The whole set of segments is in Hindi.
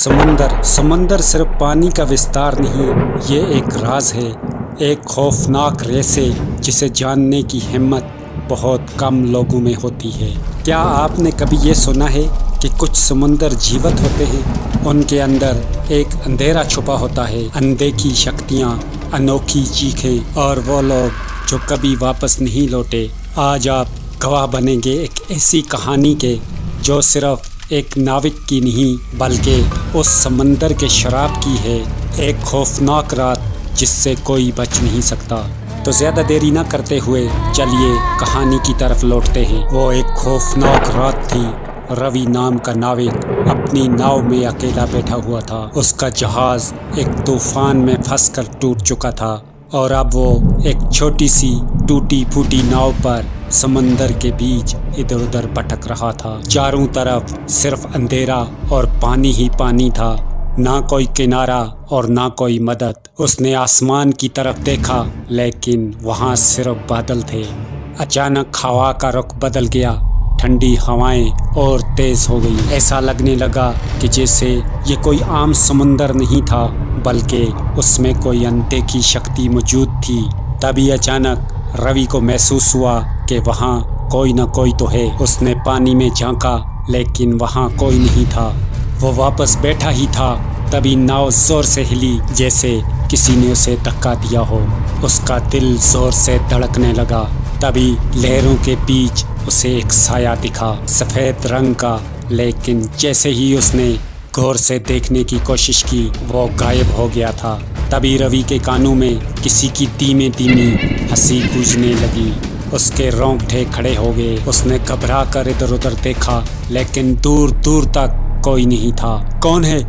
समंदर सिर्फ पानी का विस्तार नहीं, ये एक राज है, एक खौफनाक रहस्य जिसे जानने की हिम्मत बहुत कम लोगों में होती है। क्या आपने कभी ये सुना है कि कुछ समुंदर जीवित होते हैं? उनके अंदर एक अंधेरा छुपा होता है, अनदेखी शक्तियाँ, अनोखी चीखें और वो लोग जो कभी वापस नहीं लौटे। आज आप गवाह बनेंगे एक ऐसी कहानी के जो सिर्फ एक नाविक की नहीं बल्कि उस समंदर के शराब की है। एक खौफनाक रात जिससे कोई बच नहीं सकता। तो ज़्यादा देरी ना करते हुए चलिए कहानी की तरफ लौटते हैं। वो एक खौफनाक रात थी। रवि नाम का नाविक अपनी नाव में अकेला बैठा हुआ था। उसका जहाज़ एक तूफान में फंसकर टूट चुका था और अब वो एक छोटी सी टूटी फूटी नाव पर समंदर के बीच इधर उधर भटक रहा था। चारों तरफ सिर्फ अंधेरा और पानी ही पानी था, ना कोई किनारा और ना कोई मदद। उसने आसमान की तरफ देखा लेकिन वहाँ सिर्फ बादल थे। अचानक हवा का रुख बदल गया, ठंडी हवाएं और तेज हो गई। ऐसा लगने लगा कि जैसे ये कोई आम समुंदर नहीं था बल्कि उसमें कोई अनदेखी शक्ति मौजूद थी। तभी अचानक रवि को महसूस हुआ कि वहाँ कोई न कोई तो है। उसने पानी में झांका लेकिन वहाँ कोई नहीं था। वो वापस बैठा ही था, तभी नाव जोर से हिली जैसे किसी ने उसे धक्का दिया हो। उसका दिल जोर से धड़कने लगा। तभी लहरों के बीच उसे एक साया दिखा, सफ़ेद रंग का। लेकिन जैसे ही उसने गौर से देखने की कोशिश की वो गायब हो गया था। तभी रवि के कानों में किसी की धीमी धीमी हंसी गूंजने लगी। उसके रोंगटे खड़े हो गए। उसने घबरा कर इधर उधर देखा लेकिन दूर दूर तक कोई नहीं था। कौन है?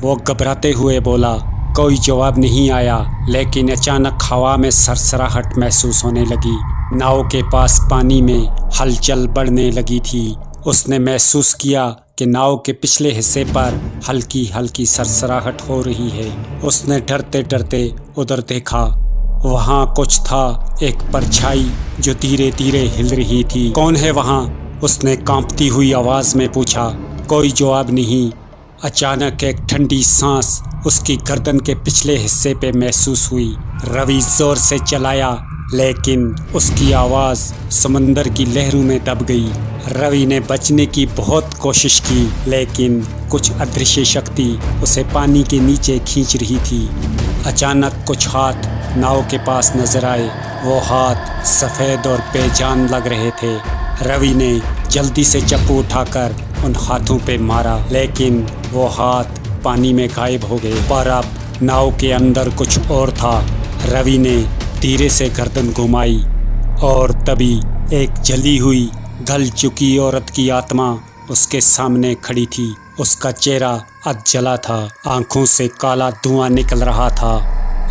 वो घबराते हुए बोला। कोई जवाब नहीं आया लेकिन अचानक हवा में सरसराहट महसूस होने लगी। नाव के पास पानी में हलचल बढ़ने लगी थी। उसने महसूस किया कि नाव के पिछले हिस्से पर हल्की हल्की सरसराहट हो रही है। उसने डरते डरते उधर देखा। वहाँ कुछ था, एक परछाई जो धीरे धीरे हिल रही थी। कौन है वहाँ? उसने कांपती हुई आवाज़ में पूछा। कोई जवाब नहीं। अचानक एक ठंडी सांस उसकी गर्दन के पिछले हिस्से पे महसूस हुई। रवि जोर से चलाया लेकिन उसकी आवाज़ समंदर की लहरों में दब गई। रवि ने बचने की बहुत कोशिश की लेकिन कुछ अदृश्य शक्ति उसे पानी के नीचे खींच रही थी। अचानक कुछ हाथ नाव के पास नजर आए। वो हाथ सफ़ेद और बेजान लग रहे थे। रवि ने जल्दी से चप्पू उठाकर उन हाथों पे मारा लेकिन वो हाथ पानी में गायब हो गए। पर अब नाव के अंदर कुछ और था। रवि ने धीरे से गर्दन घुमाई और तभी एक जली हुई गल चुकी औरत की आत्मा उसके सामने खड़ी थी। उसका चेहरा अध जला था, आंखों से काला धुआं निकल रहा था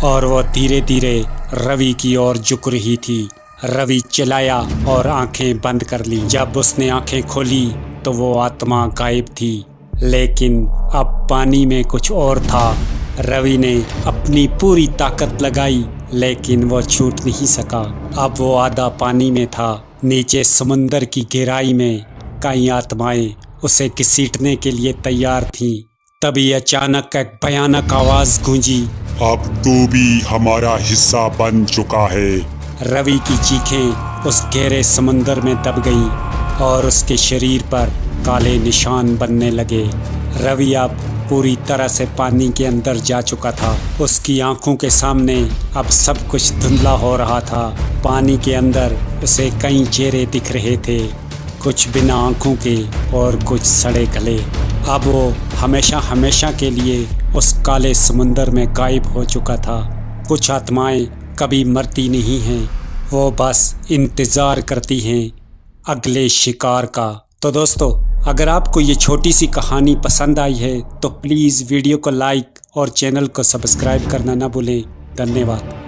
और वह धीरे धीरे रवि की ओर झुक रही थी। रवि चिल्लाया और आंखें बंद कर ली। जब उसने आंखें खोली तो वो आत्मा गायब थी लेकिन अब पानी में कुछ और था। रवि ने अपनी पूरी ताकत लगाई लेकिन वो छूट नहीं सका। अब वो आधा पानी में था। नीचे समंदर की गहराई में कई आत्माएं उसे घसीटने के लिए तैयार थीं। तभी अचानक एक भयानक आवाज़ गूंजी। अब तू भी हमारा हिस्सा बन चुका है। रवि की चीखें उस गहरे समंदर में दब गईं और उसके शरीर पर काले निशान बनने लगे। रवि अब पूरी तरह से पानी के अंदर जा चुका था। उसकी आंखों के सामने अब सब कुछ धुंधला हो रहा था। पानी के अंदर उसे कई चेहरे दिख रहे थे, कुछ बिना आंखों के और कुछ सड़े गले। अब वो हमेशा हमेशा के लिए उस काले समुंदर में गायब हो चुका था। कुछ आत्माएं कभी मरती नहीं हैं, वो बस इंतज़ार करती हैं अगले शिकार का। तो दोस्तों, अगर आपको ये छोटी सी कहानी पसंद आई है तो प्लीज़ वीडियो को लाइक और चैनल को सब्सक्राइब करना ना भूलें। धन्यवाद।